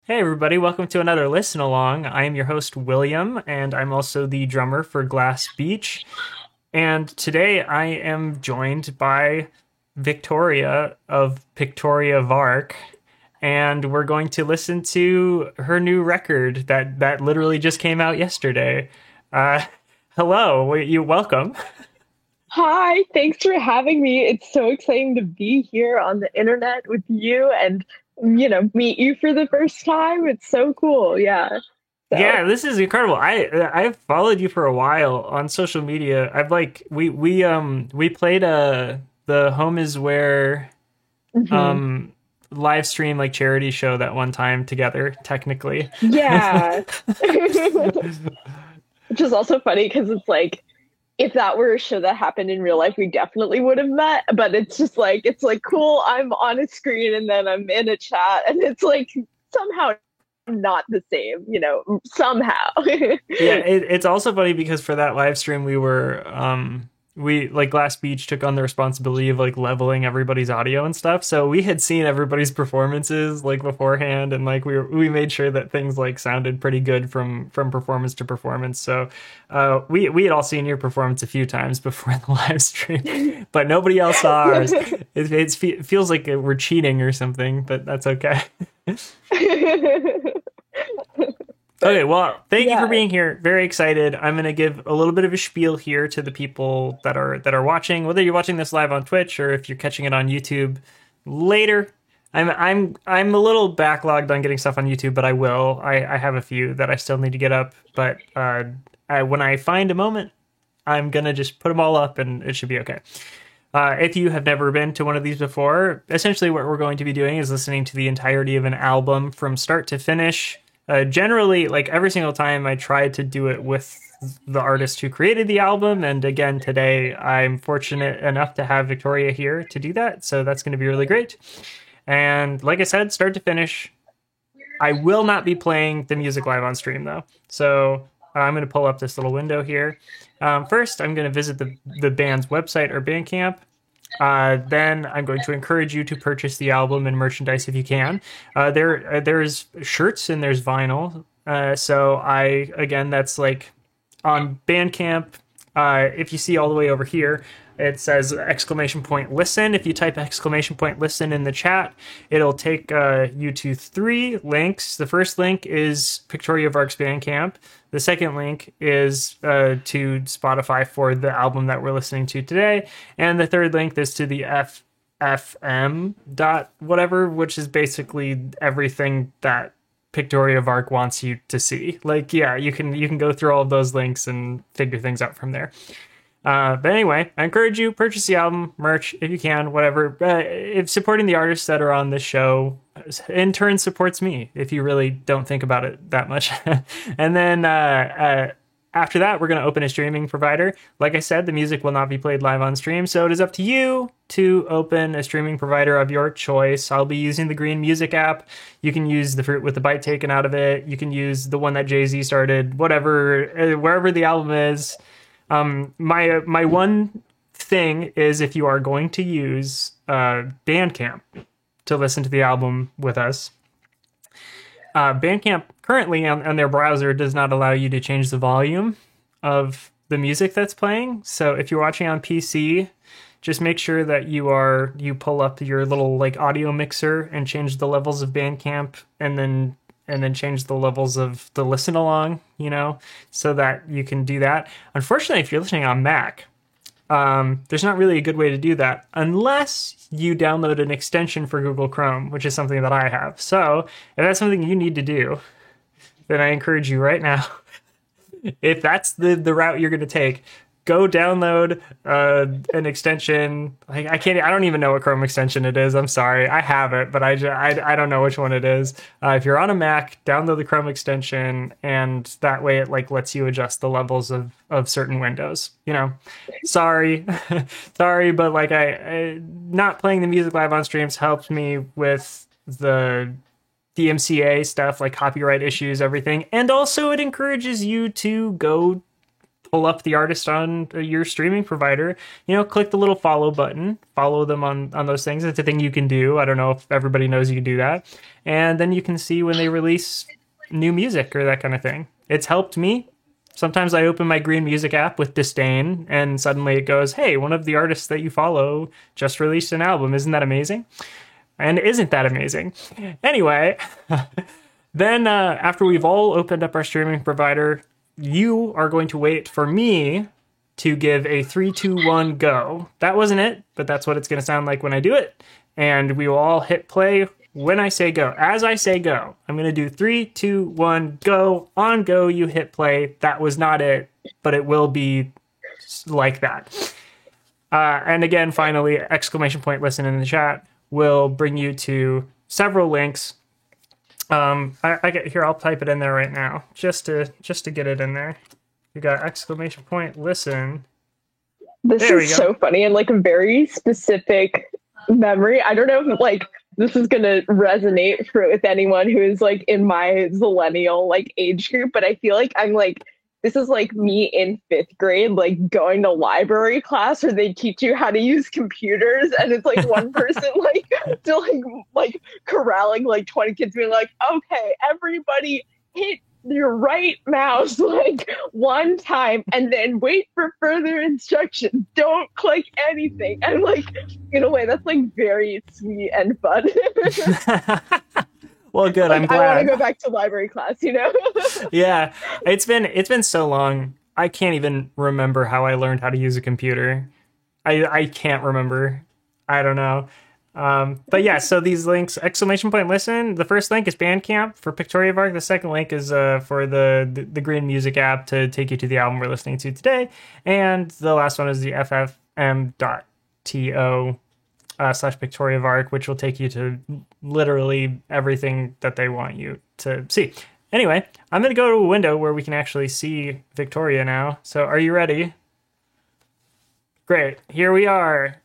Hey everybody, welcome to another listen along. I am your host William, and I'm also the drummer for Glass Beach. And today I am joined by Victoria of Pictoria Vark, and we're going to listen to her new record that literally just came out yesterday. Uh, hello, you welcome. Hi, thanks for having me. It's so exciting to be here on the internet with you and, meet you for the first time. It's so cool. Yeah. So, Yeah, this is incredible. I've followed you for a while on social media. I've like we played the Home is Where mhm. um live stream like charity show that one time together technically. Yeah. Which is also funny because it's like, if that were a show that happened in real life, we definitely would have met. But it's like cool. I'm on a screen and then I'm in a chat, and it's like somehow not the same, somehow. Yeah, it's also funny because for that live stream we like Glass Beach took on the responsibility of like leveling everybody's audio and stuff. So we had seen everybody's performances like beforehand, and like we made sure that things like sounded pretty good from performance to performance. So we had all seen your performance a few times before the live stream, but nobody else saw ours. It feels like we're cheating or something, but that's okay. But Okay, well, thank you for yeah. being here. Very excited. I'm going to give a little bit of a spiel here to the people that are watching, whether you're watching this live on Twitch or if you're catching it on YouTube later. I'm a little backlogged on getting stuff on YouTube, but I will. I have a few that I still need to get up, but when I find a moment, I'm gonna just put them all up, and it should be okay. If you have never been to one of these before, essentially what we're going to be doing is listening to the entirety of an album from start to finish. Generally, like every single time, I try to do it with the artist who created the album. And again, today I'm fortunate enough to have Victoria here to do that. So that's going to be really great. And like I said, start to finish, I will not be playing the music live on stream though. So I'm going to pull up this little window here. First, I'm going to visit the band's website or Bandcamp. Then I'm going to encourage you to purchase the album and merchandise if you can. There's shirts and there's vinyl. So I again that's like on Bandcamp. If you see all the way over here, it says exclamation point listen. If you type exclamation point listen in the chat, it'll take you to three links. The first link is Pictoria Vark's Bandcamp. The second link is to Spotify for the album that we're listening to today. And the third link is to the FM dot whatever, which is basically everything that Pictoria Vark wants you to see. Like, yeah, you can go through all of those links and figure things out from there. But anyway, I encourage you purchase the album, merch if you can, whatever. If supporting the artists that are on this show in turn supports me, if you really don't think about it that much, and then after that, we're going to open a streaming provider. Like I said, the music will not be played live on stream, so it is up to you to open a streaming provider of your choice. I'll be using the Green Music app. You can use the Fruit with the Bite taken out of it. You can use the one that Jay-Z started, whatever, wherever the album is. My one thing is if you are going to use Bandcamp to listen to the album with us, Bandcamp currently on their browser does not allow you to change the volume of the music that's playing. So if you're watching on PC, just make sure that you pull up your little like audio mixer and change the levels of Bandcamp, and then change the levels of the listen along, so that you can do that. Unfortunately, if you're listening on Mac, there's not really a good way to do that unless you download an extension for Google Chrome, which is something that I have. So if that's something you need to do, then I encourage you right now, if that's the route you're going to take, go download an extension. Like I don't even know what Chrome extension it is. I'm sorry, I have it, but I don't know which one it is. If you're on a Mac, download the Chrome extension, and that way it like lets you adjust the levels of certain windows. Sorry, sorry, but like I not playing the music live on streams helped me with the DMCA stuff, like copyright issues, everything, and also it encourages you to go pull up the artist on your streaming provider, click the little follow button, follow them on those things. It's a thing you can do. I don't know if everybody knows you can do that. And then you can see when they release new music or that kind of thing. It's helped me. Sometimes I open my Green Music app with disdain and suddenly it goes, hey, one of the artists that you follow just released an album. Isn't that amazing? And isn't that amazing? Anyway, then after we've all opened up our streaming provider, you are going to wait for me to give a 3, 2, 1, go. That wasn't it, but that's what it's going to sound like when I do it. And we will all hit play when I say go. As I say go, I'm going to do 3, 2, 1, go. On go, you hit play. That was not it, but it will be like that. And again, finally, exclamation point listen in the chat will bring you to several links. I get here. I'll type it in there right now, just to get it in there. You got exclamation point listen. This is so funny and like a very specific memory. I don't know if like this is gonna resonate with anyone who is like in my Zillennial like age group, but I feel like I'm like this is like me in 5th grade, like going to library class where they teach you how to use computers, and it's like one person like still like corralling like 20 kids, being like, okay, everybody hit your right mouse like one time and then wait for further instructions. Don't click anything. And like in a way that's like very sweet and fun. Well, good. Like, I'm glad. I want to go back to library class, Yeah, it's been so long. I can't even remember how I learned how to use a computer. I can't remember. I don't know. But yeah, so these links, exclamation point listen. The first link is Bandcamp for Pictoria of Arc. The second link is for the Green Music app to take you to the album we're listening to today. And the last one is the ffm.to /Pictoria of Arc, which will take you to literally everything that they want you to see. Anyway, I'm going to go to a window where we can actually see Victoria now. So are you ready? Great. Here we are.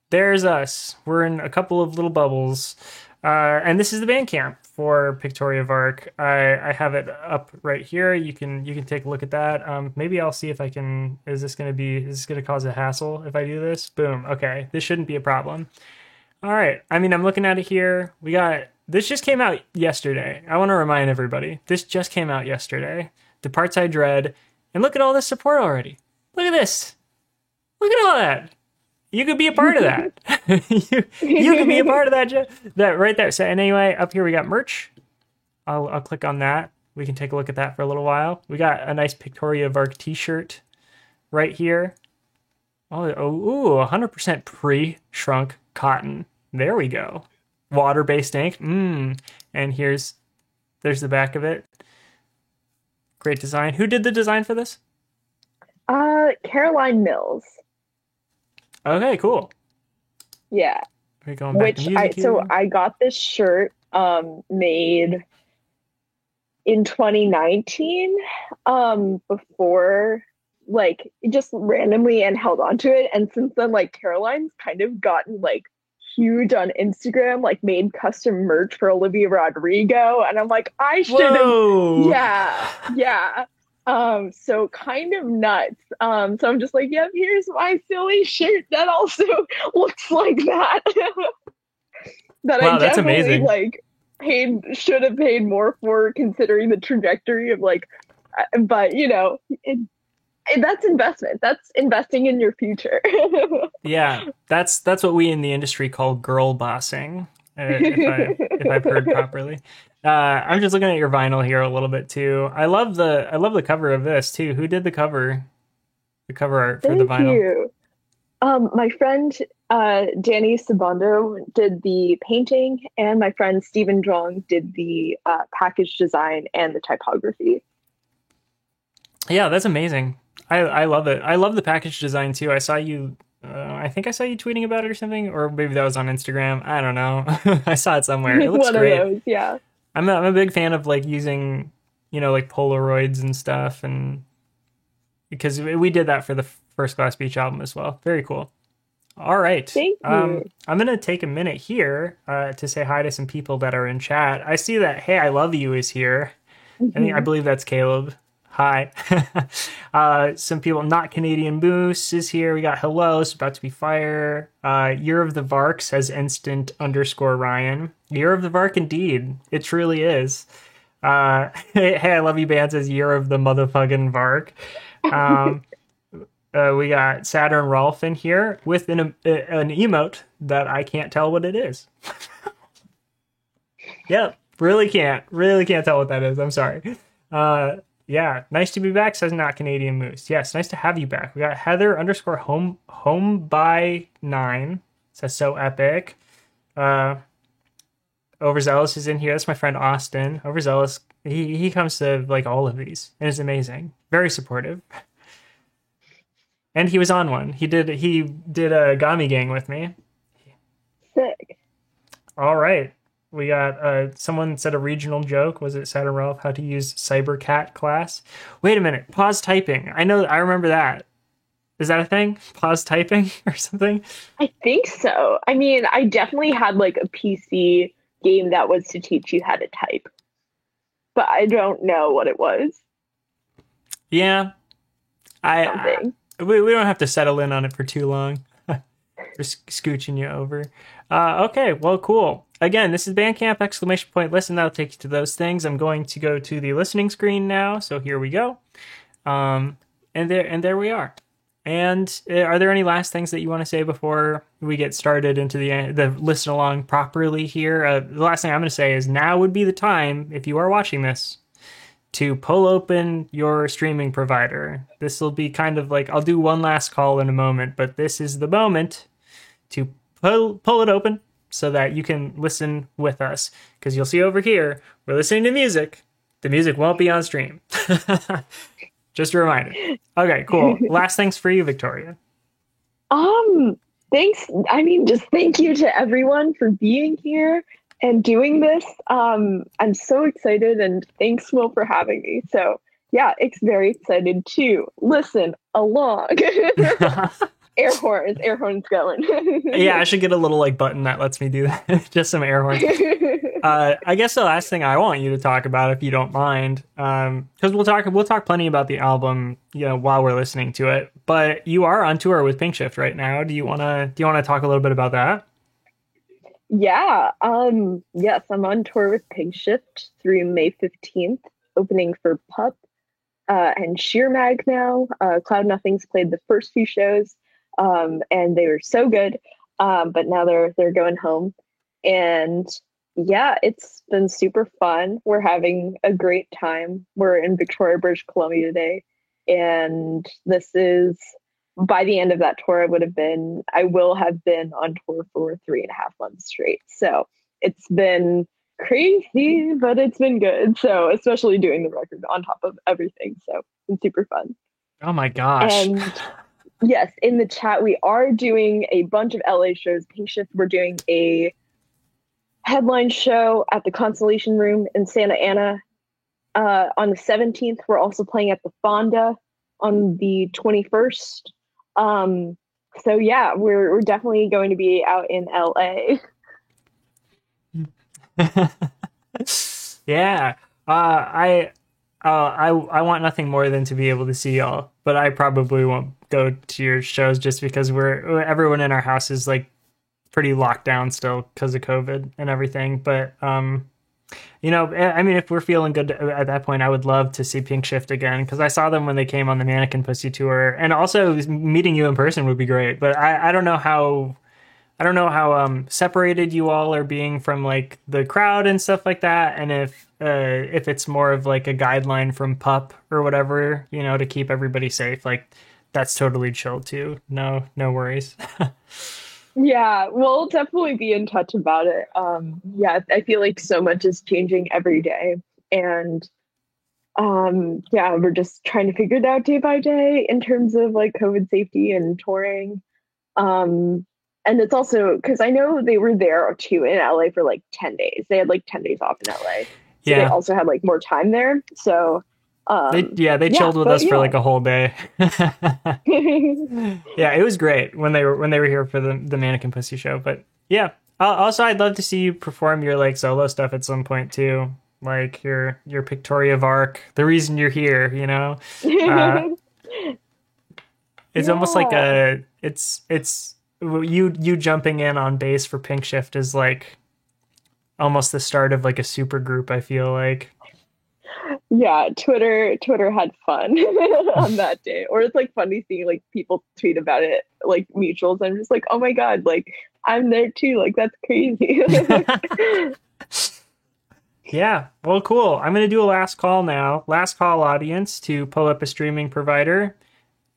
There's us. We're in a couple of little bubbles. And this is the Bandcamp for Pictoria of Arc. I have it up right here. You can take a look at that. Maybe I'll see if I can. Is this going to cause a hassle if I do this? Boom. Okay. This shouldn't be a problem. All right. I mean, I'm looking at it here. This just came out yesterday. I want to remind everybody. This just came out yesterday. The Parts I Dread. And look at all this support already. Look at this. Look at all that. You could be a part of that. you could be a part of that right there. So anyway, up here we got merch. I'll click on that. We can take a look at that for a little while. We got a nice Pictoria of Arc t-shirt right here. Oh, 100% pre-shrunk cotton. There we go. Water-based ink. And there's the back of it. Great design. Who did the design for this? Caroline Mills. Okay, cool. Yeah. Are we going back to music so I got this shirt made in 2019 before like just randomly, and held on to it, and since then like Caroline's kind of gotten like huge on Instagram, like made custom merch for Olivia Rodrigo, and I'm like, I should have. Yeah. So kind of nuts. So I'm just like, yep, here's my silly shirt that also looks like that. That wow, I that's definitely amazing. like should have paid more for, considering the trajectory of like, but that's investment. That's investing in your future. Yeah, that's what we in the industry call girl bossing, if I've heard properly. I'm just looking at your vinyl here a little bit too. I love the cover of this too. Who did the cover art for the vinyl? Thank you. My friend Danny Sabondo did the painting, and my friend Stephen Zhong did the package design and the typography. Yeah, that's amazing. I love it. I love the package design too. I saw you. I think I saw you tweeting about it or something, or maybe that was on Instagram. I don't know. I saw it somewhere. It looks great. One of those, yeah. I'm a big fan of like using, like Polaroids and stuff, and because we did that for the First Class Beach album as well. Very cool. All right. Thank you. I'm going to take a minute here to say hi to some people that are in chat. I see that Hey I Love You is here. I believe that's Caleb. Hi. Some people, not Canadian Moose is here. We got hello, it's about to be fire. Year of the Vark says instant underscore Ryan. Year of the Vark, indeed. It truly is. Hey, I love you band says year of the motherfucking Vark. We got Saturn Rolf in here with an emote that I can't tell what it is. Yep, really can't tell what that is. I'm sorry. Yeah, nice to be back, says not Canadian Moose. Yes, nice to have you back. We got Heather underscore home by 9 says so epic. Overzealous is in here. That's my friend Austin. Overzealous, he comes to like all of these and is amazing. Very supportive. And he was on one. He did a Gami gang with me. Sick. All right. We got someone said a regional joke. Was it Saturn Ralph? How to use CyberCat class? Wait a minute. Pause typing. I remember that. Is that a thing? Pause typing or something? I think so. I mean, I definitely had like a PC game that was to teach you how to type, but I don't know what it was. Yeah. We don't have to settle in on it for too long. We're scooching you over. Okay, well, cool. Again, this is Bandcamp, ! Listen, that'll take you to those things. I'm going to go to the listening screen now, so here we go. And there we are. And are there any last things that you want to say before we get started into the listen along properly here? The last thing I'm going to say is now would be the time, if you are watching this, to pull open your streaming provider. This will be kind of like, I'll do one last call in a moment, but this is the moment to pull it open so that you can listen with us. Because you'll see over here, we're listening to music. The music won't be on stream. Just a reminder. Okay, cool. Last things for you, Victoria. Thanks. I mean, just thank you to everyone for being here and doing this. I'm so excited, and thanks, Will, for having me. So yeah, it's very excited to listen along. Air horns going. Yeah, I should get a little like button that lets me do that. Just some air horns. I guess the last thing I want you to talk about, if you don't mind, because we'll talk plenty about the album, while we're listening to it. But you are on tour with Pink Shift right now. Do you wanna talk a little bit about that? Yeah. Yes, I'm on tour with Pink Shift through May 15th, opening for Pup and Sheer Mag now. Cloud Nothing's played the first few shows. And they were so good. But now they're going home. And yeah, it's been super fun. We're having a great time. We're in Victoria, British Columbia today. And this is, by the end of that tour, I will have been on tour for 3.5 months straight. So it's been crazy, but it's been good. So especially doing the record on top of everything. So it's been super fun. Oh my gosh. And yes, in the chat, we are doing a bunch of LA shows. Pink Shift, we're doing a headline show at the Constellation Room in Santa Ana on the 17th. We're also playing at the Fonda on the 21st. So yeah, we're definitely going to be out in LA. Yeah. I want nothing more than to be able to see y'all, but I probably won't go to your shows just because everyone in our house is like pretty locked down still because of COVID and everything. But I mean, if we're feeling good at that point, I would love to see Pink Shift again, because I saw them when they came on the Mannequin Pussy tour, and also meeting you in person would be great. But I don't know how separated you all are being from like the crowd and stuff like that, and if it's more of like a guideline from Pup or whatever, to keep everybody safe. Like that's totally chill too. No worries. Yeah, we'll definitely be in touch about it. Yeah, I feel like so much is changing every day, and yeah, we're just trying to figure it out day by day in terms of like COVID safety and touring. And it's also because I know they were there too in LA for like 10 days. They had like 10 days off in LA. So yeah. They also had like more time there. So they chilled with us for like a whole day. Yeah, it was great when they were here for the Mannequin Pussy show. But yeah, also I'd love to see you perform your like solo stuff at some point too. like your Pictoria Vark, the reason you're here, you know. Uh, it's almost like Yeah. it's you jumping in on base for Pink Shift is like almost the start of like a super group, I feel like. Yeah, Twitter had fun on that day. Or it's like funny seeing like people tweet about it, like mutuals. I'm just like, oh my God, like I'm there too. Like that's crazy. Yeah, well, cool. I'm going to do a last call now. Last call, audience, to pull up a streaming provider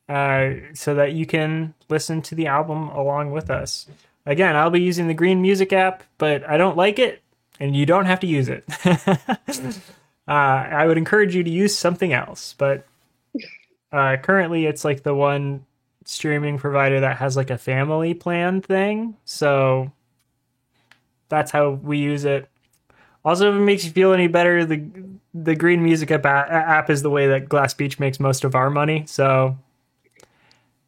so that you can listen to the album along with us. Again, I'll be using the Green Music app, but I don't like it, and you don't have to use it. I would encourage you to use something else, but currently it's like the one streaming provider that has like a family plan thing. So that's how we use it. Also, if it makes you feel any better, the Green Music app is the way that Glass Beach makes most of our money. So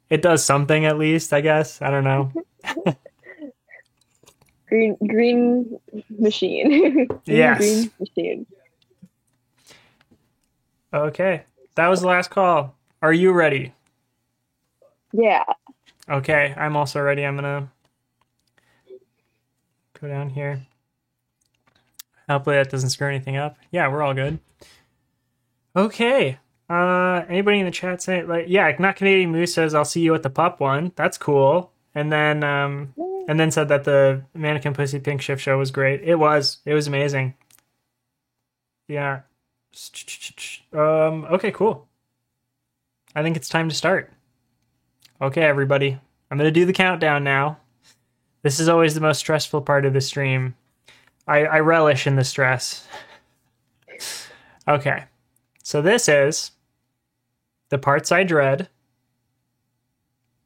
it does something at least, I guess. I don't know. Green machine. Yes. Green machine. Okay. That was the last call. Are you ready? Yeah. Okay. I'm also ready. I'm going to go down here. Hopefully that doesn't screw anything up. Yeah, we're all good. Okay. Anybody in the chat say like, yeah, not Canadian Moose says I'll see you at the pup one. That's cool. And then said that the Mannequin Pussy Pink Shift show was great. It was. It was amazing. Yeah. Okay, cool. I think it's time to start. Okay, everybody. I'm going to do the countdown now. This is always the most stressful part of the stream. I relish in the stress. Okay. So this is The Parts I Dread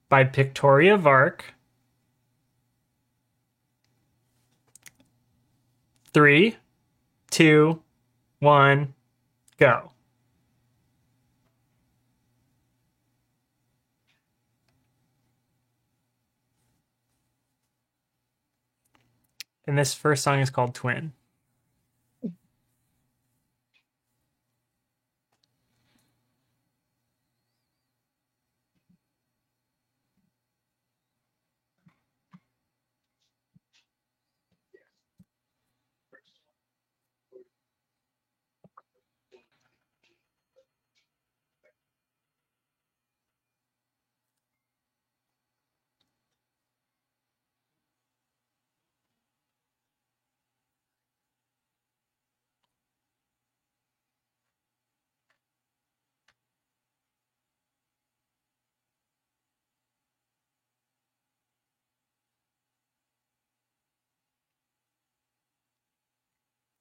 by Pictoria Vark. 3, 2, 1, go. And this first song is called Twin.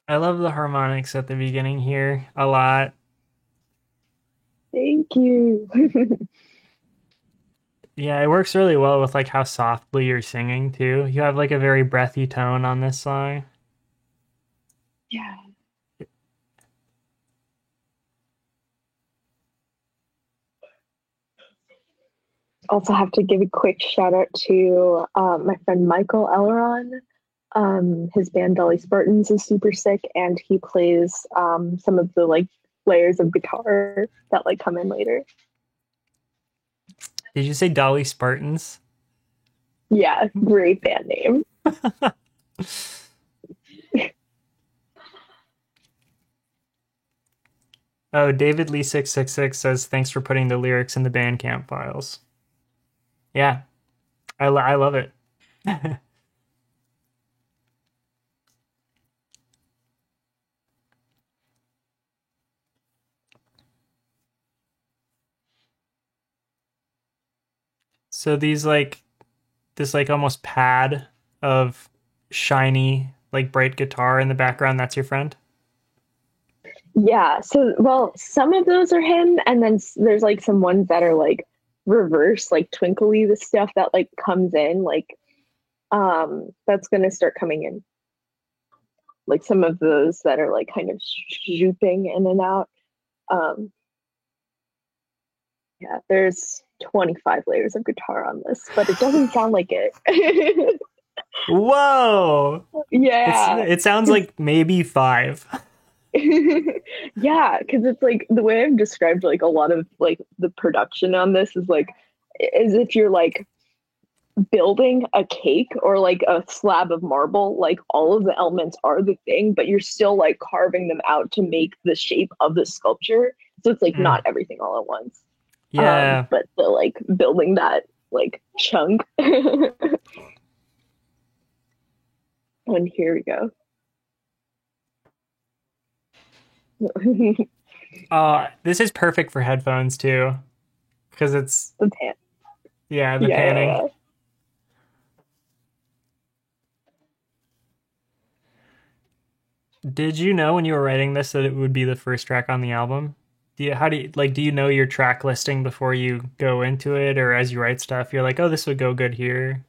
I love the harmonics at the beginning here a lot. Thank you. Yeah, it works really well with like how softly you're singing too. You have like a very breathy tone on this song. Yeah. Also have to give a quick shout out to my friend Michael Elron. His band Dolly Spartans is super sick, and he plays some of the like layers of guitar that like come in later. Did you say Dolly Spartans? Yeah, great band name. Oh, David Lee 666 says thanks for putting the lyrics in the Bandcamp files. Yeah, I love it. So these like this like almost pad of shiny like bright guitar in the background, that's your friend? Yeah, so well, some of those are him, and then there's like some ones that are like reverse, like twinkly, the stuff that like comes in, like that's gonna start coming in. Like some of those that are like kind of zooping in and out. Um, yeah, there's 25 layers of guitar on this, but it doesn't sound like it. Whoa! Yeah. It sounds like maybe 5. Yeah, because it's like the way I've described like a lot of like the production on this is like as if you're like building a cake or like a slab of marble, like all of the elements are the thing, but you're still like carving them out to make the shape of the sculpture. So it's like not Mm. everything all at once. Yeah. But the like building that like chunk. And here we go. This is perfect for headphones too, because it's The pan. yeah, the Yeah, yeah, panning. yeah. Did you know when you were writing this that it would be the first track on the album? Do you know your track listing before you go into it, or as you write stuff, you're like, oh, this would go good here?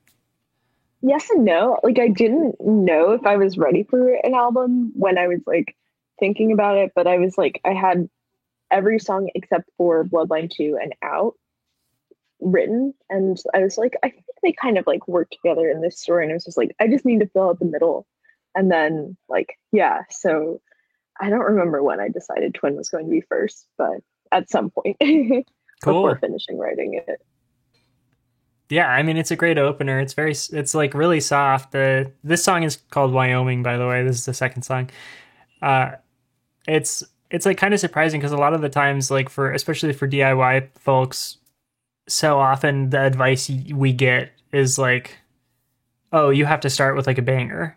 Yes and no. Like I didn't know if I was ready for an album when I was like thinking about it, but I was like I had every song except for Bloodline 2 and Out written, and I was like I think they kind of like work together in this story, and I was just like I just need to fill out the middle. And then like yeah, so I don't remember when I decided Twin was going to be first, but at some point before Cool. finishing writing it. Yeah, I mean it's a great opener. It's like really soft. The This song is called Wyoming, by the way. This is the second song. Uh, it's it's like kind of surprising because a lot of the times, like for especially for DIY folks, so often the advice we get is like, oh, you have to start with like a banger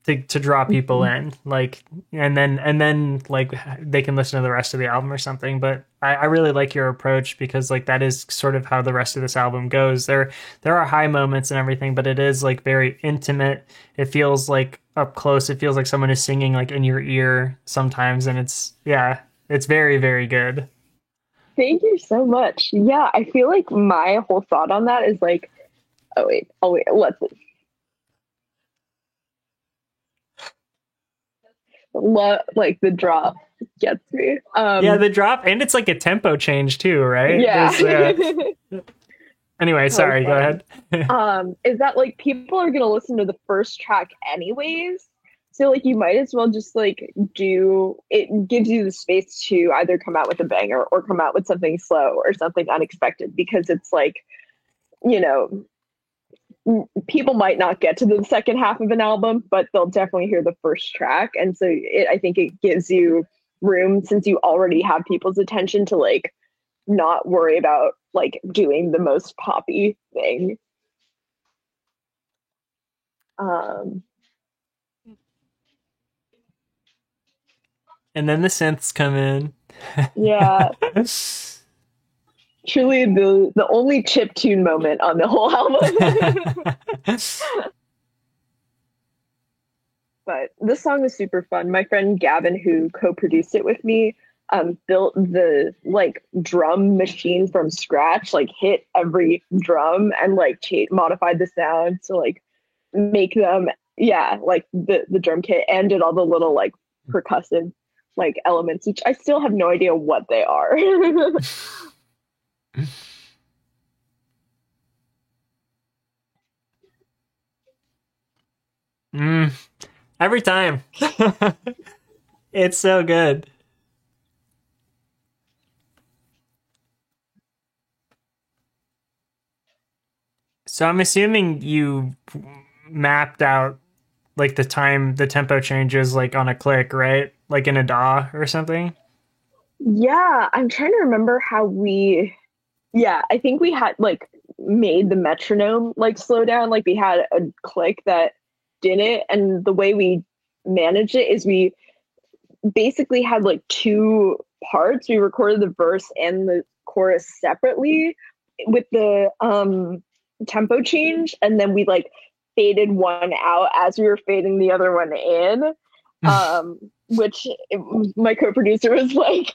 to draw people Mhm. in, like, and then like they can listen to the rest of the album or something. But I really like your approach because like that is sort of how the rest of this album goes. There are high moments and everything, but it is like very intimate. It feels like up close. It feels like someone is singing like in your ear sometimes, and it's yeah, it's very very good. Thank you so much. Yeah, I feel like my whole thought on that is like, oh wait, like the drop gets me. Yeah, the drop, and it's like a tempo change too, right? Yeah. There's anyway, So sorry, go fun. ahead. Is that like people are gonna listen to the first track anyways? So like you might as well just like do it gives you the space to either come out with a banger or come out with something slow or something unexpected because it's like, you know, people might not get to the second half of an album, but they'll definitely hear the first track. And so I think it gives you room since you already have people's attention to like not worry about like doing the most poppy thing. Um, And then the synths come in. yeah, truly the only chip tune moment on the whole album. But this song is super fun. My friend Gavin, who co-produced it with me, built the like drum machine from scratch, like hit every drum and like modified the sound to like make them, yeah, like the drum kit and did all the little like percussive like elements, which I still have no idea what they are. Mm, every time. It's so good. So I'm assuming you mapped out like the tempo changes like on a click, right? Like in a DAW or something. Yeah, I'm trying to remember how yeah, I think we had like made the metronome like slow down. Like we had a click that did it. And the way we managed it is we basically had like two parts. We recorded the verse and the chorus separately with the tempo change. And then we like faded one out as we were fading the other one in. Which my co-producer was like,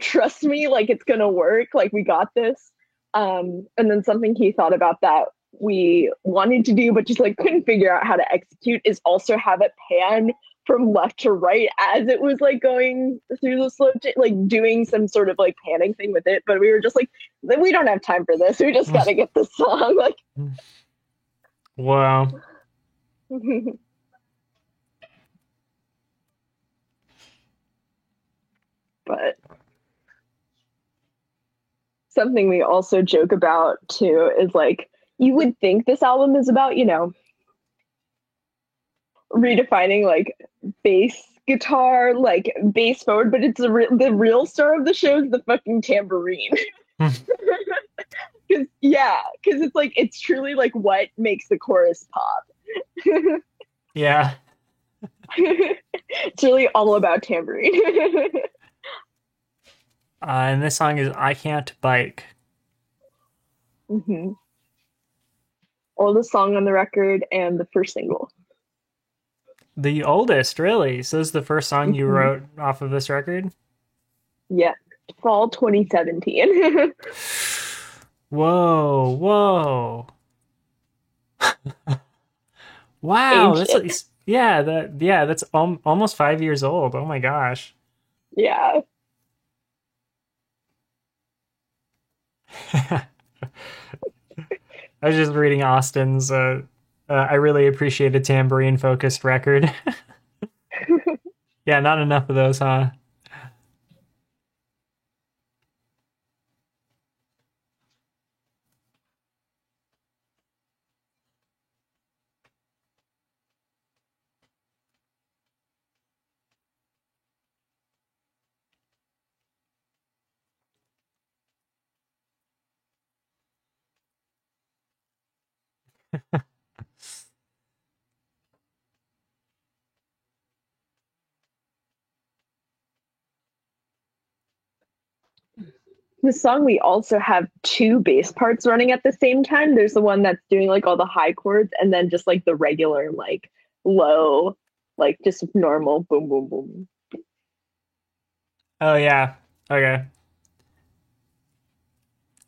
trust me, like it's gonna work, like we got this. And then something he thought about that we wanted to do but just like couldn't figure out how to execute is also have it pan from left to right as it was like going through the slope, like doing some sort of like panning thing with it. But we were just like, we don't have time for this, we just gotta get this song like. Wow. but something we also joke about too is like you would think this album is about, redefining like bass guitar, like bass forward, but it's the real star of the show is the fucking tambourine. Cause yeah, because it's like it's truly like what makes the chorus pop. Yeah. It's really all about tambourine. And this song is I Can't Bike. hmm Oldest song on the record and the first single. The oldest, really. So this is the first song you hmm wrote off of this record? Yeah, fall 2017. Whoa, whoa. Wow, Aged that's it. like, that's almost 5 years old. Oh my gosh. Yeah. I was just reading Austin's I really appreciate a tambourine focused record. Yeah, not enough of those, huh? The song we also have two bass parts running at the same time. There's the one that's doing like all the high chords and then just like the regular like low, like just normal boom boom boom. Oh yeah. Okay.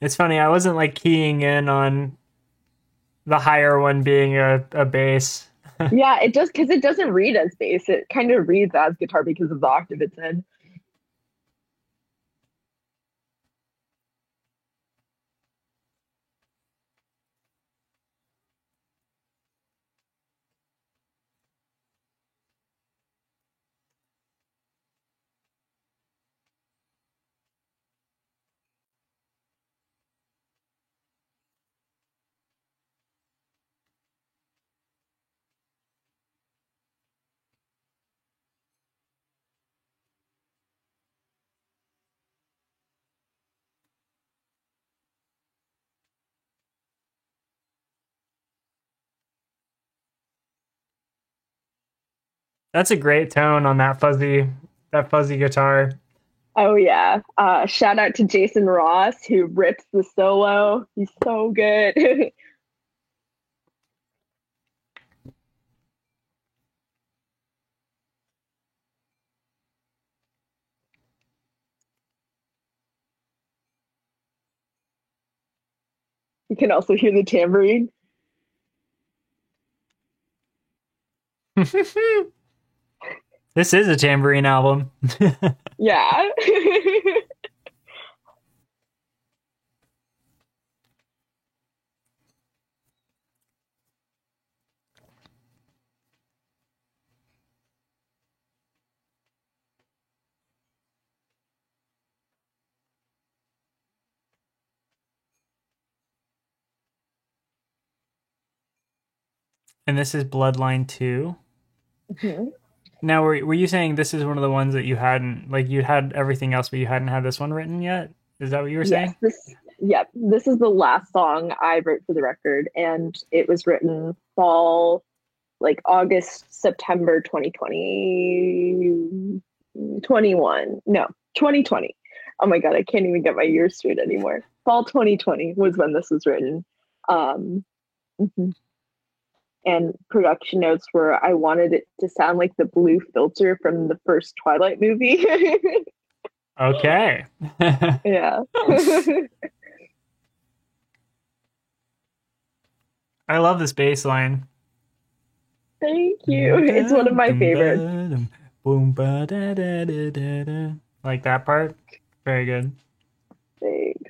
It's funny, I wasn't like keying in on the higher one being a bass. Yeah, it just because it doesn't read as bass. It kind of reads as guitar because of the octave it's in. That's a great tone on that fuzzy guitar. Oh yeah. Shout out to Jason Ross who rips the solo. He's so good. You can also hear the tambourine. This is a tambourine album. Yeah. And this is Bloodline 2. Mhm. Now, were you saying this is one of the ones that you hadn't, like, you had everything else, but you hadn't had this one written yet? Is that what you were Yes, saying? this is the last song I wrote for the record, and it was written fall, like August, September 2020, 21. No, 2020. Oh my God, I can't even get my years straight anymore. Fall 2020 was when this was written. Um, mhm. And production notes were I wanted it to sound like the blue filter from the first Twilight movie. Okay. Yeah. I love this bass line. Thank you. It's one of my favorites. Boom, ba, da, da, da, da, da. Like that part. Very good. Thanks.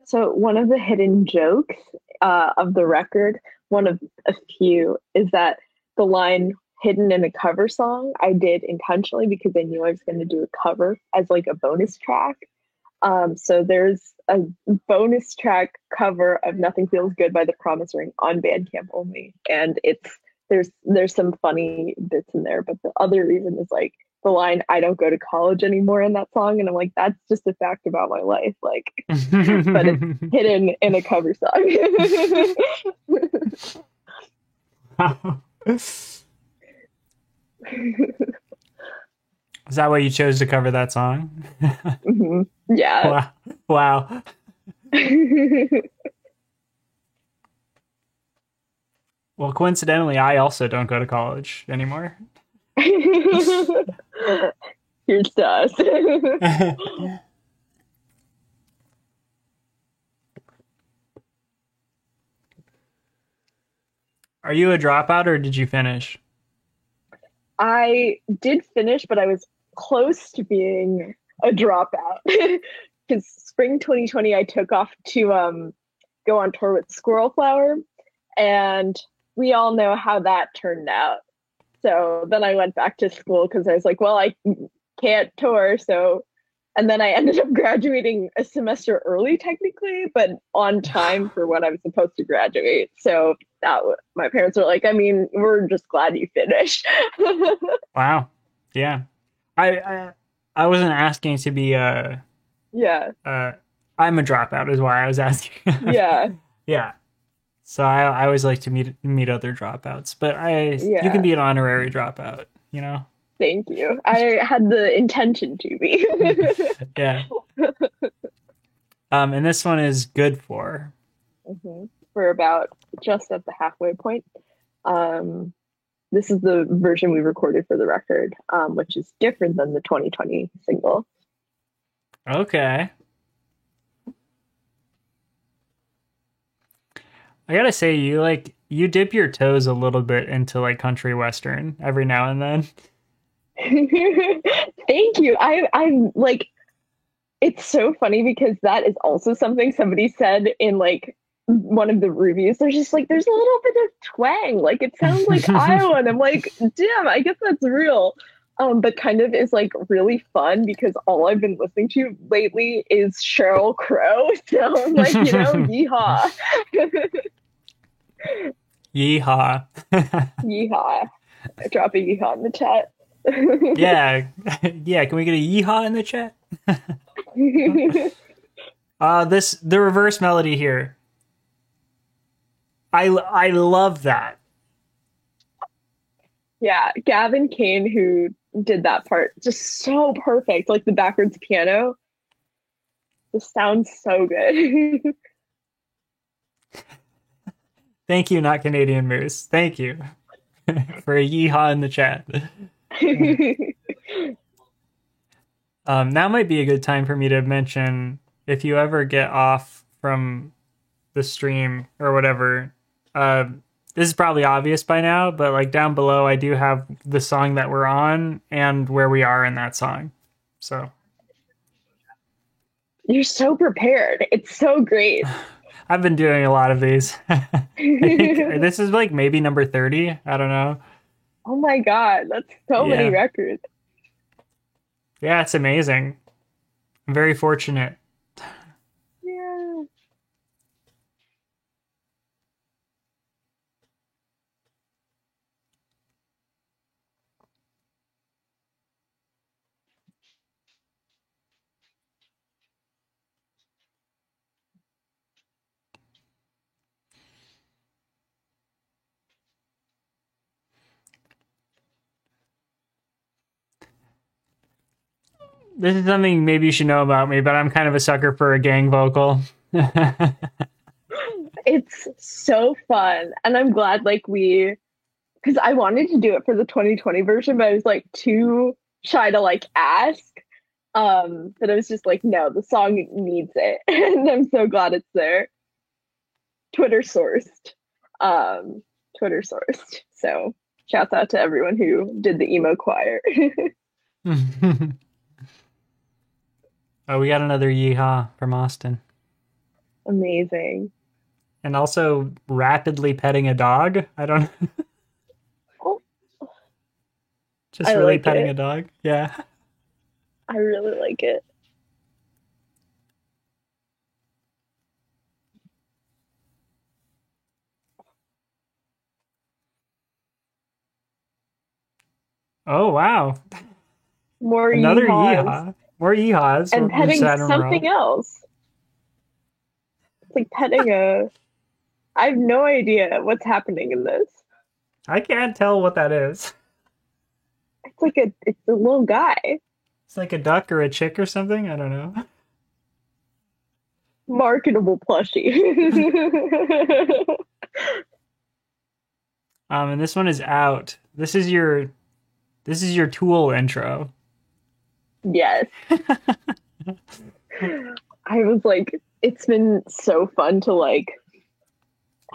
So one of the hidden jokes of the record, one of a few, is that the line "hidden in a cover song" I did intentionally because I knew I was going to do a cover as like a bonus track. So there's a bonus track cover of "Nothing Feels Good" by The Promise Ring on Bandcamp only, and there's some funny bits in there, but the other reason is like the line "I don't go to college anymore" in that song, and I'm like, that's just a fact about my life, like, but it's hidden in a cover song. Is that why you chose to cover that song? hmm Yeah. Wow. Well, coincidentally, I also don't go to college anymore. Here's to us. Are you a dropout or did you finish? I did finish, but I was close to being a dropout because spring 2020 I took off to go on tour with Squirrel Flower, and we all know how that turned out. So then I went back to school because I was like, well, I can't tour, so and then I ended up graduating a semester early, technically, but on time for when I was supposed to graduate. So my parents were like, I mean, we're just glad you finished. Wow. Yeah. I wasn't asking to be Yeah, I'm a dropout is why I was asking. yeah, Yeah. So I always like to meet other dropouts, but you can yeah. be an honorary dropout, you know? Thank you. I had the intention to be. Yeah. And this one is good for. We're about just at the halfway point. Um, this is the version we recorded for the record, which is different than the 2020 single. Okay. I gotta say, you dip your toes a little bit into like country western every now and then. Thank you. I'm like, it's so funny because that is also something somebody said in like one of the reviews. There's just like there's a little bit of twang, like it sounds like Iowa, and I'm like, damn, I guess that's real. But kind of is like really fun because all I've been listening to lately is Sheryl Crow. So I'm like, yeehaw. Yeehaw. Yeehaw. Drop a yeehaw in the chat. Yeah. Yeah, can we get a yeehaw in the chat? The reverse melody here. I love that. Yeah, Gavin Kane, who did that part, just so perfect. Like the backwards piano, just sounds so good. Thank you, not Canadian Moose. Thank you for a yeehaw in the chat. Now might be a good time for me to mention if you ever get off from the stream or whatever. This is probably obvious by now, but like down below, I do have the song that we're on and where we are in that song. So You're so prepared. It's so great. I've been doing a lot of these. I think this is like maybe number 30. I don't know. Oh my God, that's so many records. Yeah, it's amazing. I'm very fortunate. Yeah. This is something maybe you should know about me, but I'm kind of a sucker for a gang vocal. It's so fun. And I'm glad because I wanted to do it for the 2020 version, but I was like too shy to like ask. But I was just like, no, the song needs it. And I'm so glad it's there. Twitter sourced. Um, Twitter sourced. So shouts out to everyone who did the emo choir. Oh, we got another yeehaw from Austin. Amazing. And also rapidly petting a dog. I don't Oh, just I really like petting it. a dog. Yeah. I really like it. Oh wow. More Another yeehaws. yeehaw. More yeehaws. And We've petting sat in a something row. else. It's like petting a. I have no idea what's happening in this. I can't tell what that is. It's like it's a little guy. It's like a duck or a chick or something. I don't know. Marketable plushie. And this one is out. This is your Tool intro. Yes. I was like, it's been so fun to like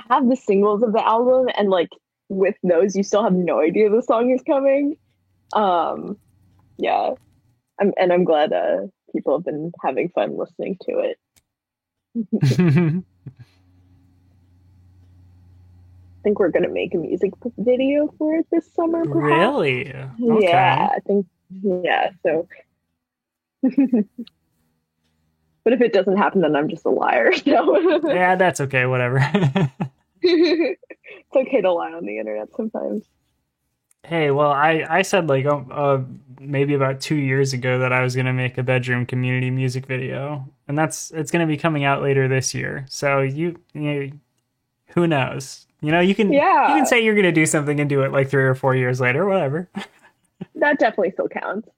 have the singles of the album and like with those you still have no idea the song is coming. Um yeah. I'm glad people have been having fun listening to it. I think we're gonna make a music video for it this summer, perhaps. Really? Yeah, Okay. I think yeah, so but if it doesn't happen then I'm just a liar. So Yeah, that's okay. Whatever. it's okay to lie on the internet sometimes. Hey, well, I said like maybe about 2 years ago that I was gonna make a bedroom community music video, and it's gonna be coming out later this year. So who knows? You can Yeah, say you're gonna do something and do it like 3 or 4 years later, whatever. that definitely still counts.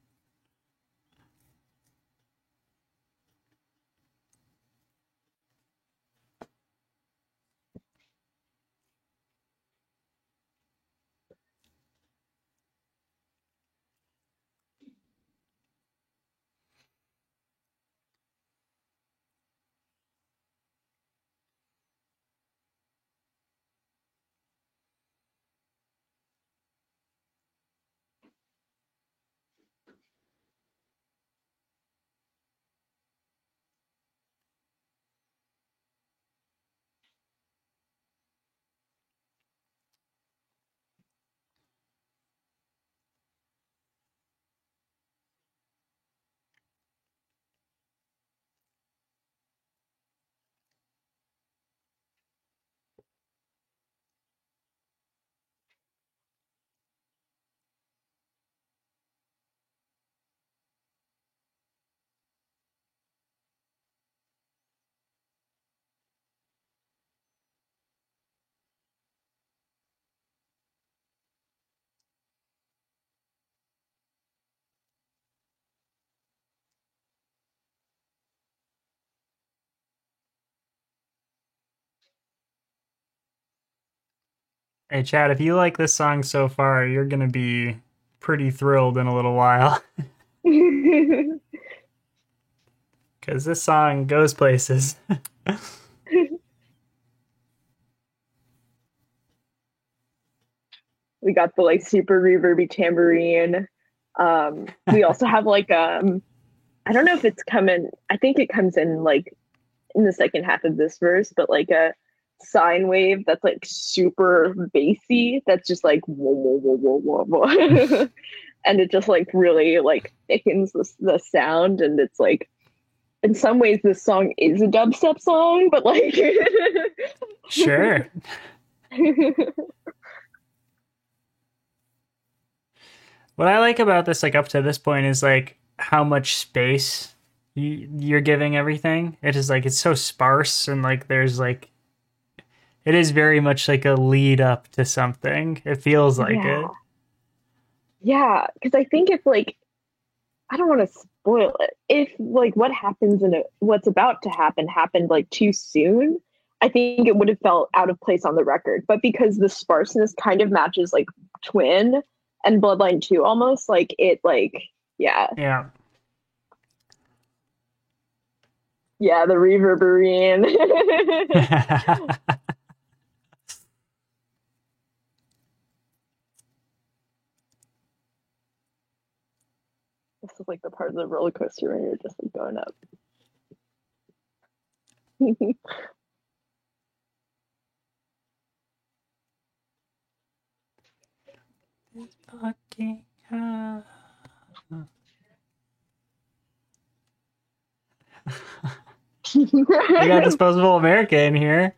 Hey, Chad, if you like this song so far, you're gonna be pretty thrilled in a little while because this song goes places. We got the like super reverby tambourine. We also have like I don't know if it's coming. I think it comes in like in the second half of this verse, but like a sine wave that's like super bassy. That's just like whoa whoa whoa whoa whoa whoa, and it just like really like thickens the sound. And it's like in some ways this song is a dubstep song, but like Sure. What I like about this, like up to this point, is like how much space you're giving everything. It is like it's so sparse and like there's like it is very much like a lead up to something. It feels like yeah, it. yeah, because I think if like I don't want to spoil it. If like what happens in it, what's about to happen happened like too soon, I think it would have felt out of place on the record. But because the sparseness kind of matches like Twin and Bloodline 2 almost, like it like yeah. Yeah. Yeah, the reverberine. This is like the part of the roller coaster when you're just like going up. Fucking hell. We got Disposable America in here.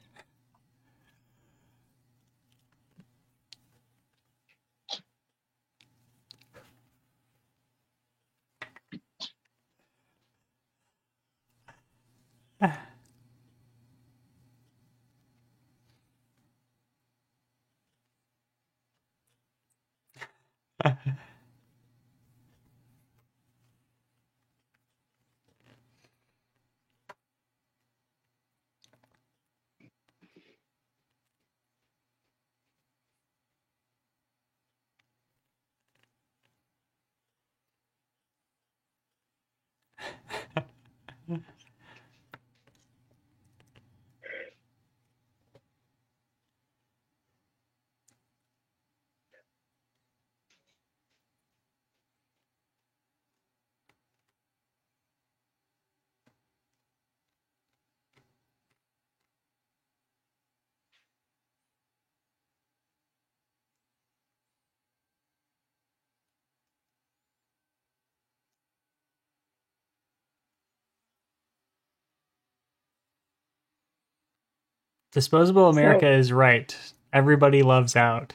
Disposable America So is right. Everybody loves out.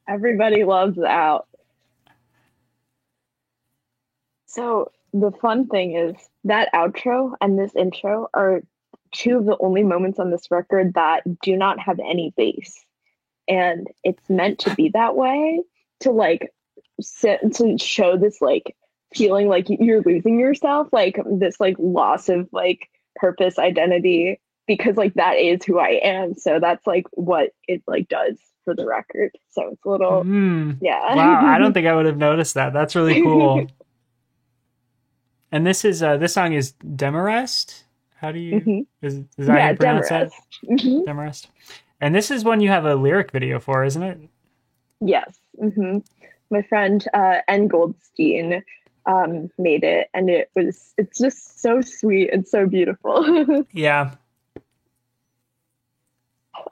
everybody loves Out. So the fun thing is that outro and this intro are two of the only moments on this record that do not have any bass. And it's meant to be that way to like sit to show this like feeling like you're losing yourself, like this like loss of like purpose, identity, because like that is who I am. So that's like what it like does for the record. So it's a little yeah. Wow, I don't think I would have noticed that. That's really cool. And this song is Demarest. How do you Hmm. is that how Yeah, you pronounce Demarest. that? Hmm. Demarest. And this is one you have a lyric video for, isn't it? Yes. Hmm. My friend N Goldstein made it, and it's just so sweet and so beautiful. Yeah.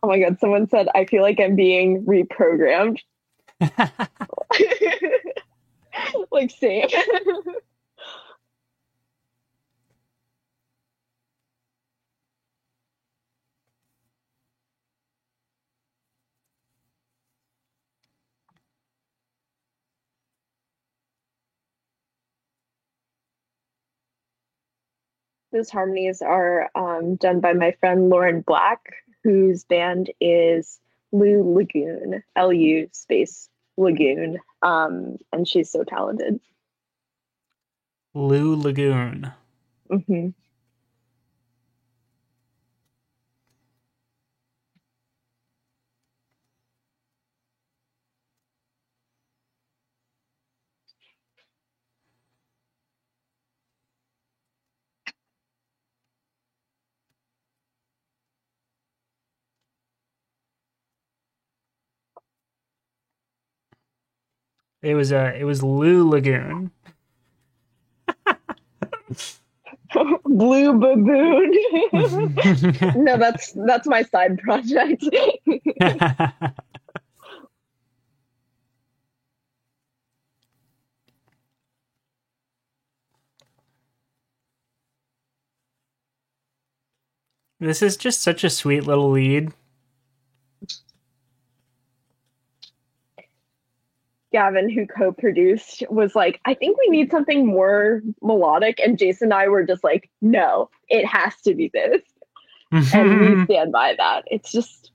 Oh my God, someone said I feel like I'm being reprogrammed. Like same. Those harmonies are done by my friend Lauren Black, whose band is Lou Lagoon, LU space Lagoon. And she's so talented. Lou Lagoon. Hmm. It was Lou Lagoon. Blue Baboon. No, that's my side project. This is just such a sweet little lead. Gavin, who co-produced, was like, I think we need something more melodic. And Jason and I were just like, no, it has to be this. And we stand by that. It's just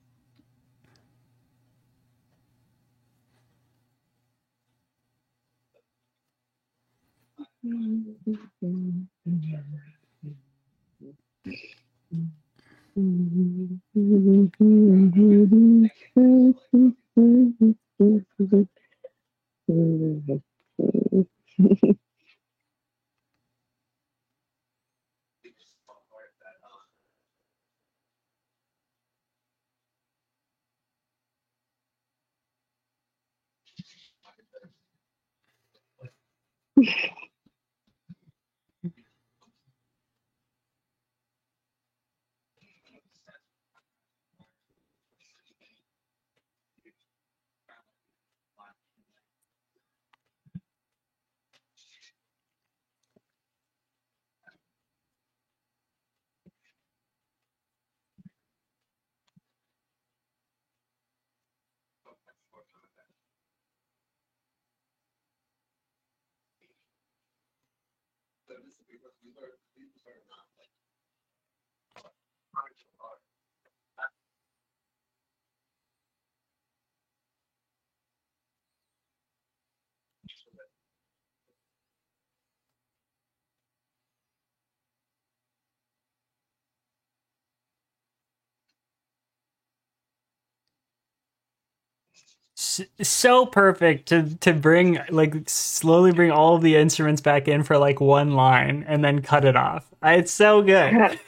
So perfect to bring like slowly bring all of the instruments back in for like one line and then cut it off. It's so good.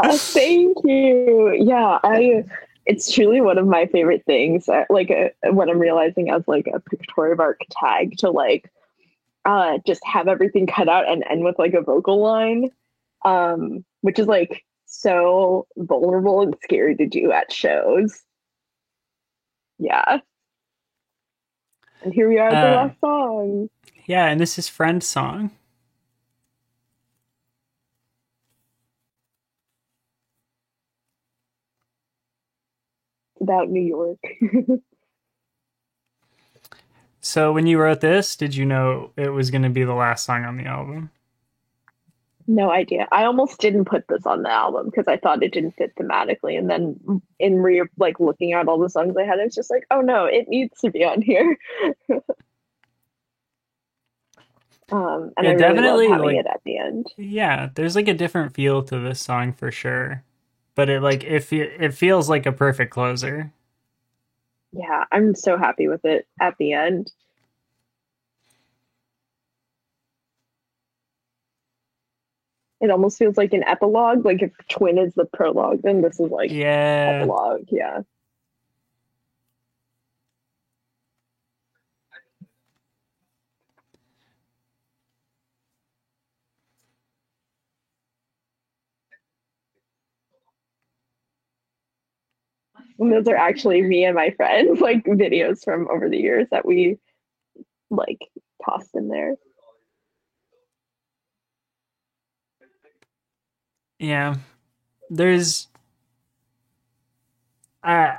Thank you. Yeah, I. It's truly one of my favorite things. Like when I'm realizing as like a pictorial art tag to like just have everything cut out and end with like a vocal line, which is like so vulnerable and scary to do at shows. Yeah, and here we are at the uh, last song. yeah, and this is Friend's song. About New York. So when you wrote this, did you know it was going to be the last song on the album? No idea. I almost didn't put this on the album because I thought it didn't fit thematically. And then in like looking at all the songs I had, it's just like, oh no, it needs to be on here. And I It really love definitely having like it at the end. yeah, there's like a different feel to this song for sure. But it like it feels like a perfect closer. Yeah, I'm so happy with it at the end. It almost feels like an epilogue. Like if Twin is the prologue, then this is like Yeah. epilogue. Yeah. And those are actually me and my friends, like videos from over the years that we like tossed in there. Yeah. There's uh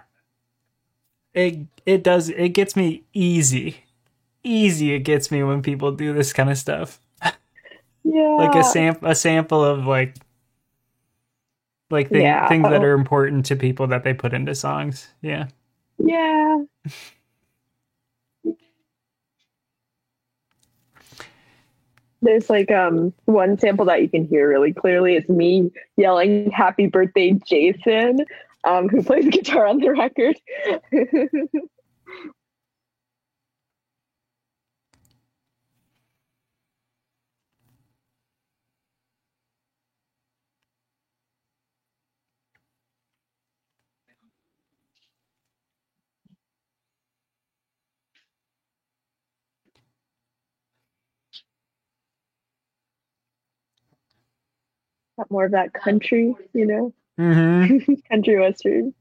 it gets me easy. Easy it gets me when people do this kind of stuff. Like Yeah. a sample of like Yeah. things that Oh, are important to people that they put into songs. Yeah. yeah. There's like one sample that you can hear really clearly. It's me yelling "Happy Birthday, Jason," who plays guitar on the record. Got more of that country, Mhm. country western.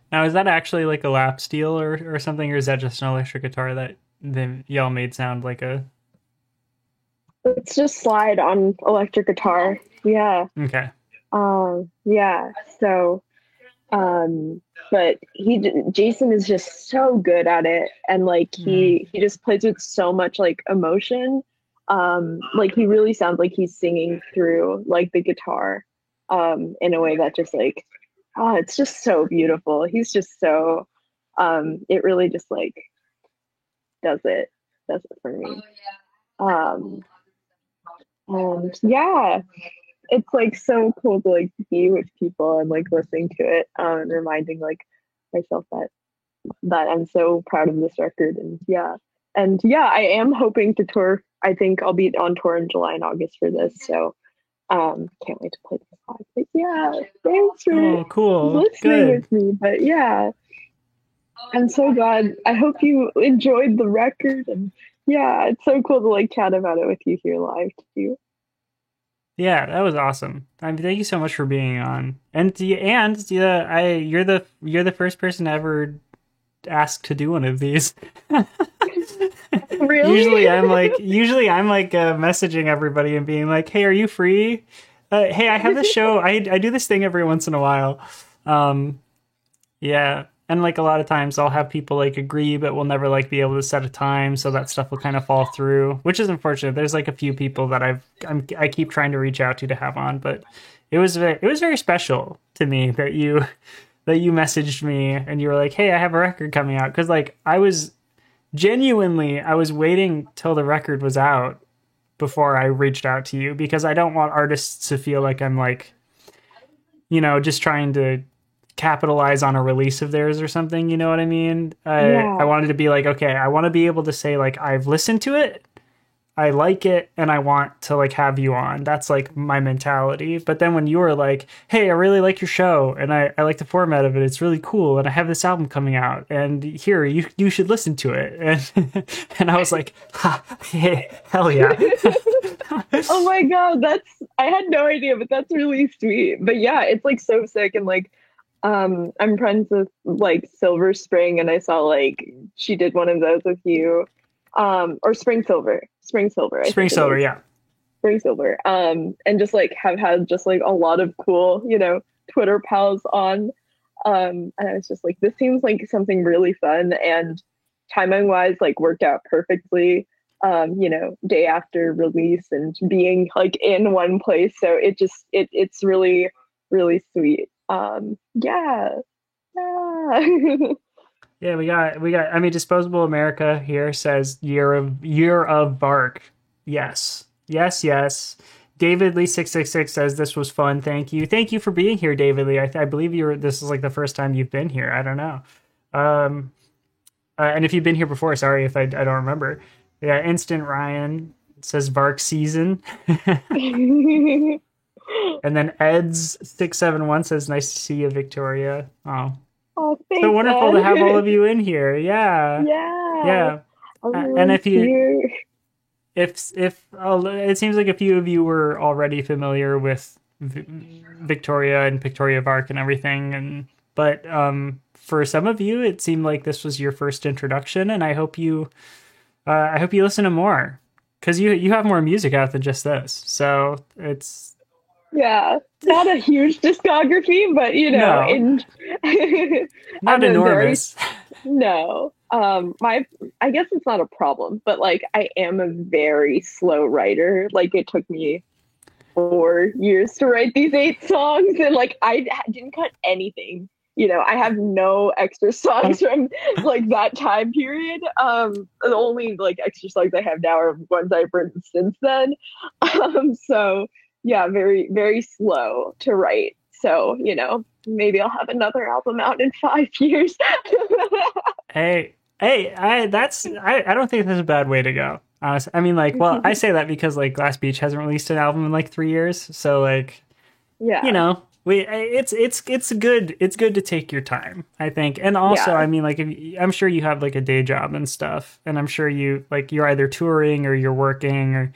Now is that actually like a lap steel or something, or is that just an electric guitar that y'all made sound like a Let's just slide on electric guitar. Yeah. okay. Yeah. So, um, but Jason is just so good at it, and like Mm. he just plays with so much like emotion. Like he really sounds like he's singing through like the guitar, in a way that just like, oh, it's just so beautiful. He's just so, it really just like does it, does it for me. Um, and yeah, it's like so cool to like be with people and like listening to it, and reminding like myself that I'm so proud of this record. And yeah, I am hoping to tour. I think I'll be on tour in July and August for this, so can't wait to play this live. But yeah, thanks for Oh, cool. listening Good. with me. But yeah, I'm so glad. I hope you enjoyed the record, and yeah, it's so cool to like chat about it with you here live too. Yeah, that was awesome. I mean, thank you so much for being on. You're the first person to ever ask to do one of these. Really? Usually I'm like messaging everybody and being like, "Hey, are you free? Hey, I have this show. I do this thing every once in a while." Um, yeah, and like a lot of times I'll have people like agree, but we'll never like be able to set a time, so that stuff will kind of fall through, which is unfortunate. There's like a few people that I keep trying to reach out to have on, but it was very special to me that you messaged me and you were like, "Hey, I have a record coming out," because like I was waiting till the record was out before I reached out to you because I don't want artists to feel like I'm like, just trying to capitalize on a release of theirs or something. You know what I mean? I Yeah. wanted to be like, okay, I want to be able to say like I've listened to it, I like it, and I want to like have you on. That's like my mentality. But then when you were like, hey, I really like your show and I like the format of it. It's really cool. And I have this album coming out and here you should listen to it. And and I was like, ha, hey, hell yeah. Oh my God, that's I had no idea, but that's really sweet. But yeah, it's like so sick and like I'm friends with like Silver Spring and I saw like she did one of those with you. Or Spring Silver. Spring Silver, I Spring think it Silver, is. yeah. Spring Silver. And just like have had just like a lot of cool, Twitter pals on. And I was just like, this seems like something really fun and timing wise, like worked out perfectly. Day after release and being like in one place. So it's really, really sweet. Yeah. Yeah. Yeah, we got I mean Disposable America here says year of bark. Yes. Yes, yes. David Lee 666 says this was fun. Thank you. Thank you for being here, David Lee. I believe this is like the first time you've been here. I don't know. Um and if you've been here before, sorry if I don't remember. Yeah, Instant Ryan says bark season. And then Ed's 671 says nice to see you, Victoria. Oh, Oh, so thanks, wonderful to have all Ed. of you in here. Yeah. Yeah, Yeah. And everyone's here. if it seems like a few of you were already familiar with Victoria and Victoria Bark and everything, but for some of you, it seemed like this was your first introduction, and I hope you listen to more because you have more music out than just this. So it's Yeah, not a huge discography, but no, in not I'm a very enormous. no. My I guess it's not a problem, but like I am a very slow writer. Like it took me 4 years to write these 8 songs, and like didn't cut anything. I have no extra songs from like that time period. The only like extra songs I have now are ones I've written since then. So yeah, very, very slow to write. So, maybe I'll have another album out in 5 years. Hey, I don't think that's a bad way to go. Honestly, I mean, like, well, I say that because like Glass Beach hasn't released an album in like 3 years, so like, Yeah, it's good to take your time, I think, and also, yeah, I mean, like, I'm sure you have like a day job and stuff, and I'm sure you're either touring or you're working or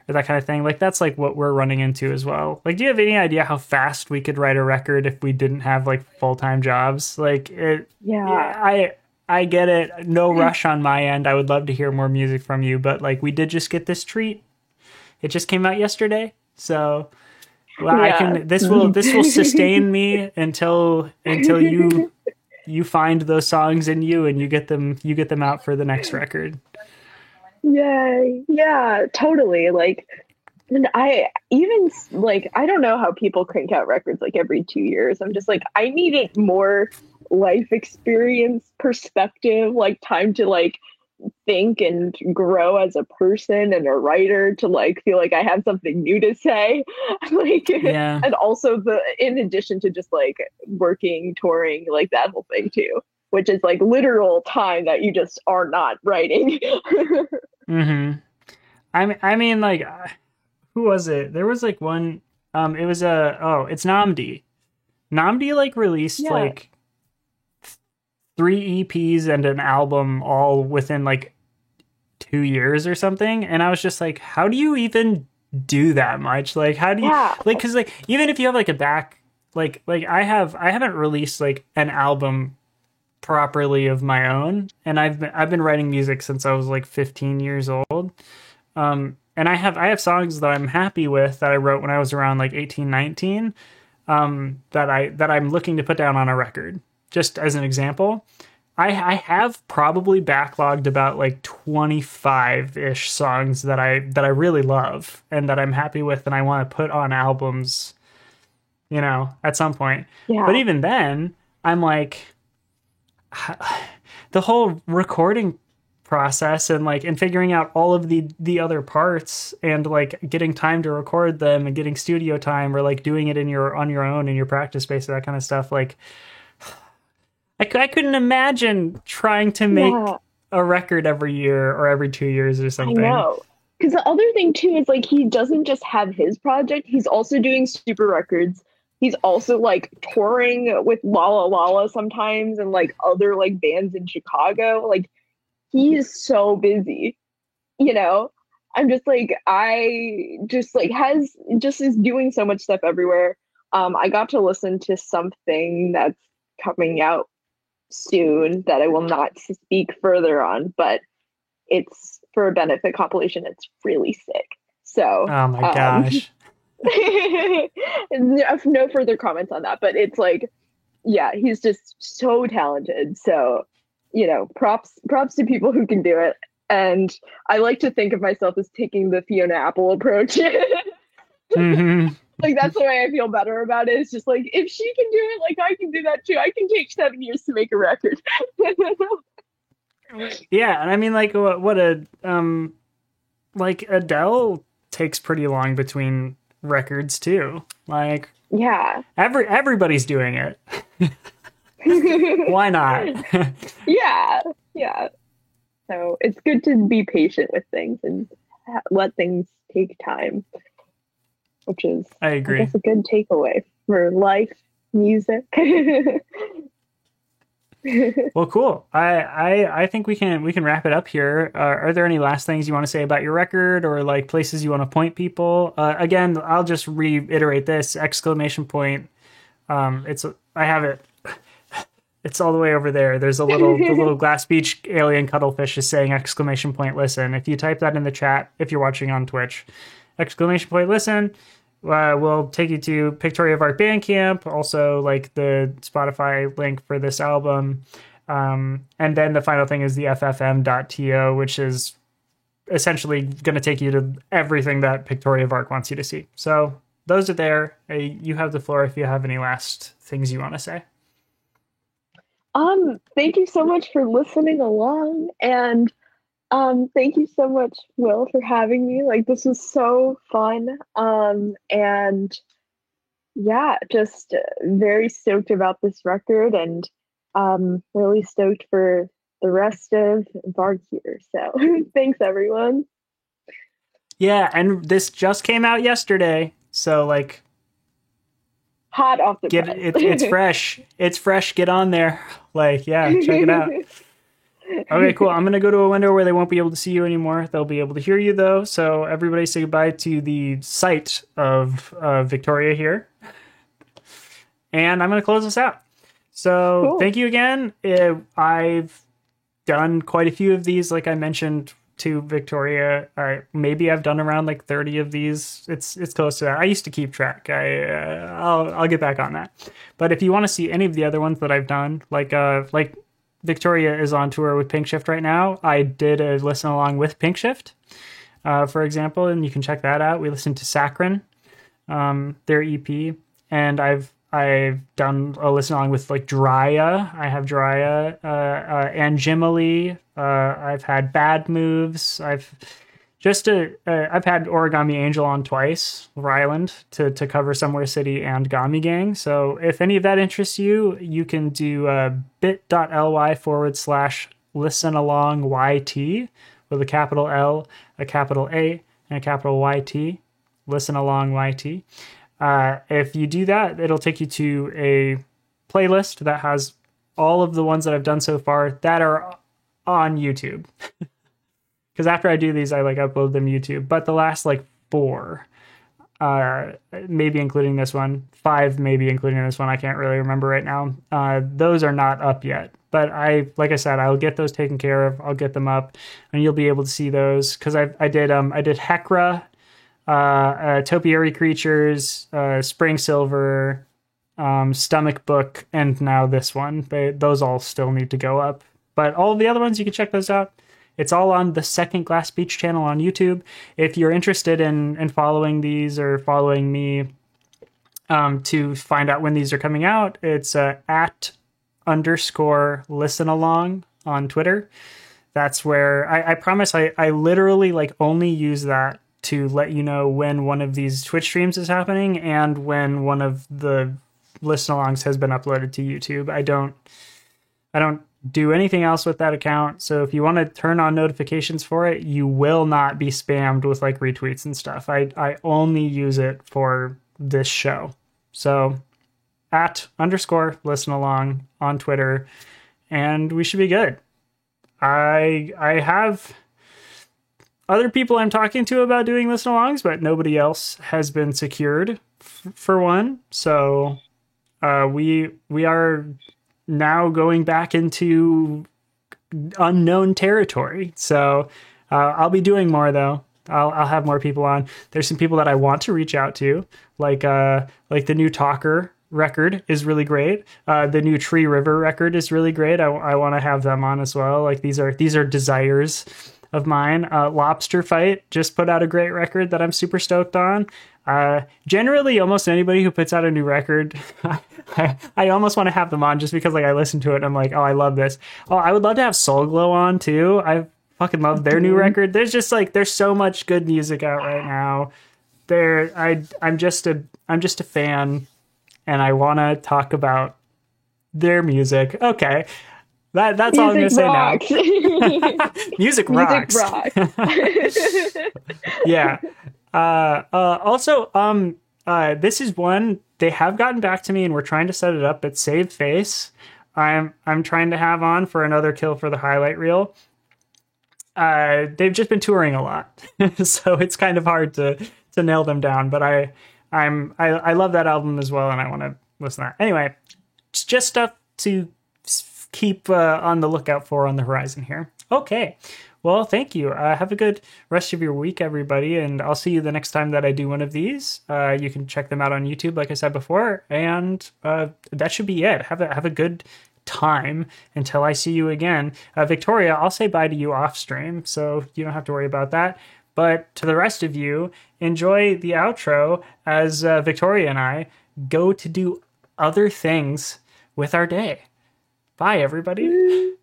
that kind of thing. Like that's like what we're running into as well. Like, do you have any idea how fast we could write a record if we didn't have like full time jobs? Like it, yeah. yeah, I get it. No rush on my end. I would love to hear more music from you, but like we did just get this treat. It just came out yesterday, so well, I Yeah. can. This will sustain me until you find those songs in you and you get them out for the next record. Yay. Yeah, totally. Like, and I even like, I don't know how people crank out records like every 2 years. I'm just like, I needed more life experience, perspective, like time to like think and grow as a person and a writer to like feel like I have something new to say. Like, Yeah. and also in addition to just like working, touring, like that whole thing too, which is like literal time that you just are not writing. Mm-hmm. I mean, like, who was it? There was like one. It was it's Namdi. Namdi like released Yeah. like three EPs and an album all within like 2 years or something. And I was just like, how do you even do that much? Like, how do you Yeah. like, cause like, even if you have like a back, like I haven't released like an album properly of my own. And I've been writing music since I was like 15 years old. And I have songs that I'm happy with that I wrote when I was around like 18, 19, that I'm looking to put down on a record. Just as an example, I have probably backlogged about like 25-ish songs that I really love and that I'm happy with and I want to put on albums, at some point. Yeah. But even then, I'm like the whole recording process and figuring out all of the other parts and like getting time to record them and getting studio time or like doing it on your own in your practice space, that kind of stuff. Like I couldn't imagine trying to make a record every year or every 2 years or something. I know. Because the other thing too is like he doesn't just have his project, he's also doing Super Records. He's also like touring with Lala Lala sometimes and like other like bands in Chicago. Like he is so busy, I'm just like, I just like is doing so much stuff everywhere. I got to listen to something that's coming out soon that I will not speak further on, but it's for a benefit compilation. It's really sick. So, oh my gosh. No further comments on that, but it's like, yeah, he's just so talented. So, props to people who can do it. And I like to think of myself as taking the Fiona Apple approach. Mm-hmm. Like that's the way I feel better about it. It's just like if she can do it, like I can do that too. I can take 7 years to make a record. Yeah, and I mean, like what a like Adele takes pretty long between records too. Like yeah, everybody's doing it. Why not? yeah. So it's good to be patient with things and let things take time, which is, I agree. I guess, a good takeaway for life, music. Well, cool. I think we can wrap it up here. Are there any last things you want to say about your record or like places you want to point people? Again, I'll just reiterate this exclamation point. I have it. It's all the way over there. There's the little Glass Beach alien cuttlefish is saying exclamation point listen. If you type that in the chat, if you're watching on Twitch, exclamation point listen, we'll take you to Pictoria of Art Bandcamp, also like the Spotify link for this album. And then the final thing is the ffm.to, which is essentially going to take you to everything that Pictoria of Art wants you to see. So those are there. You have the floor if you have any last things you want to say. Thank you so much for listening along, and thank you so much, Will, for having me. Like, this was so fun. And yeah, just very stoked about this record and really stoked for the rest of Varg here. So thanks, everyone. Yeah, and this just came out yesterday, so like hot off the press. It's fresh. It's fresh. Get on there. Like, yeah, check it out. Okay, cool. I'm going to go to a window where they won't be able to see you anymore. They'll be able to hear you, though. So everybody say goodbye to the site of Victoria here. And I'm going to close this out. So cool. Thank you again. I've done quite a few of these, like I mentioned to Victoria. Maybe I've done around like 30 of these. It's close to that. I used to keep track. I'll get back on that. But if you want to see any of the other ones that I've done, like Victoria is on tour with Pink Shift right now. I did a listen along with Pink Shift, for example, and you can check that out. We listened to Saccharin, their EP, and I've done a listen along with like Drya. I have Drya, Angimali. I've had Bad Moves. I've had Origami Angel on twice, Ryland, to cover Somewhere City and Gami Gang. So if any of that interests you, you can do bit.ly/listen along YT with a capital L, a capital A, and a capital YT. Listen along YT. If you do that, it'll take you to a playlist that has all of the ones that I've done so far that are on YouTube. Because after I do these, I like upload them to YouTube. But the last like 4, maybe including this one, 5 maybe including this one, I can't really remember right now. Those are not up yet. But like I said, I'll get those taken care of. I'll get them up, and you'll be able to see those. Because I did Hekra, Topiary Creatures, Spring Silver, Stomach Book, and now this one. Those all still need to go up. But all of the other ones, you can check those out. It's all on the Second Glass Beach channel on YouTube. If you're interested in following these or following me to find out when these are coming out, it's @_listen-along on Twitter. That's where I promise I literally like only use that to let you know when one of these Twitch streams is happening and when one of the listen-alongs has been uploaded to YouTube. I don't do anything else with that account. So if you want to turn on notifications for it, you will not be spammed with like retweets and stuff. I only use it for this show. So @_listen-along on Twitter, and we should be good. I have other people I'm talking to about doing listen-alongs, but nobody else has been secured for one. So we are now going back into unknown territory. So I'll be doing more though. I'll have more people on. There's some people that I want to reach out to, like the new Talker record is really great. The new Tree River record is really great. I want to have them on as well. Like these are desires of mine. Lobster Fight just put out a great record that I'm super stoked on. Generally, almost anybody who puts out a new record, I almost want to have them on just because like I listen to it and I'm like, oh, I love this. Oh, I would love to have Soul Glow on too. I fucking love their new record. There's just like there's so much good music out right now. I'm just a fan, and I want to talk about their music. Okay. That's all I'm going to say now. Music rocks. Yeah. Also, this is one they have gotten back to me, and we're trying to set it up. It's Save Face. I'm trying to have on for another kill for the highlight reel. They've just been touring a lot, so it's kind of hard to nail them down. But I love that album as well, and I want to listen to that. Anyway, it's just stuff to keep on the lookout for on the horizon here. Okay. Well, thank you. Have a good rest of your week, everybody, and I'll see you the next time that I do one of these. You can check them out on YouTube, like I said before, and that should be it. Have a good time until I see you again. Victoria, I'll say bye to you off stream, so you don't have to worry about that. But to the rest of you, enjoy the outro as Victoria and I go to do other things with our day. Bye, everybody.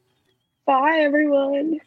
Bye, everyone.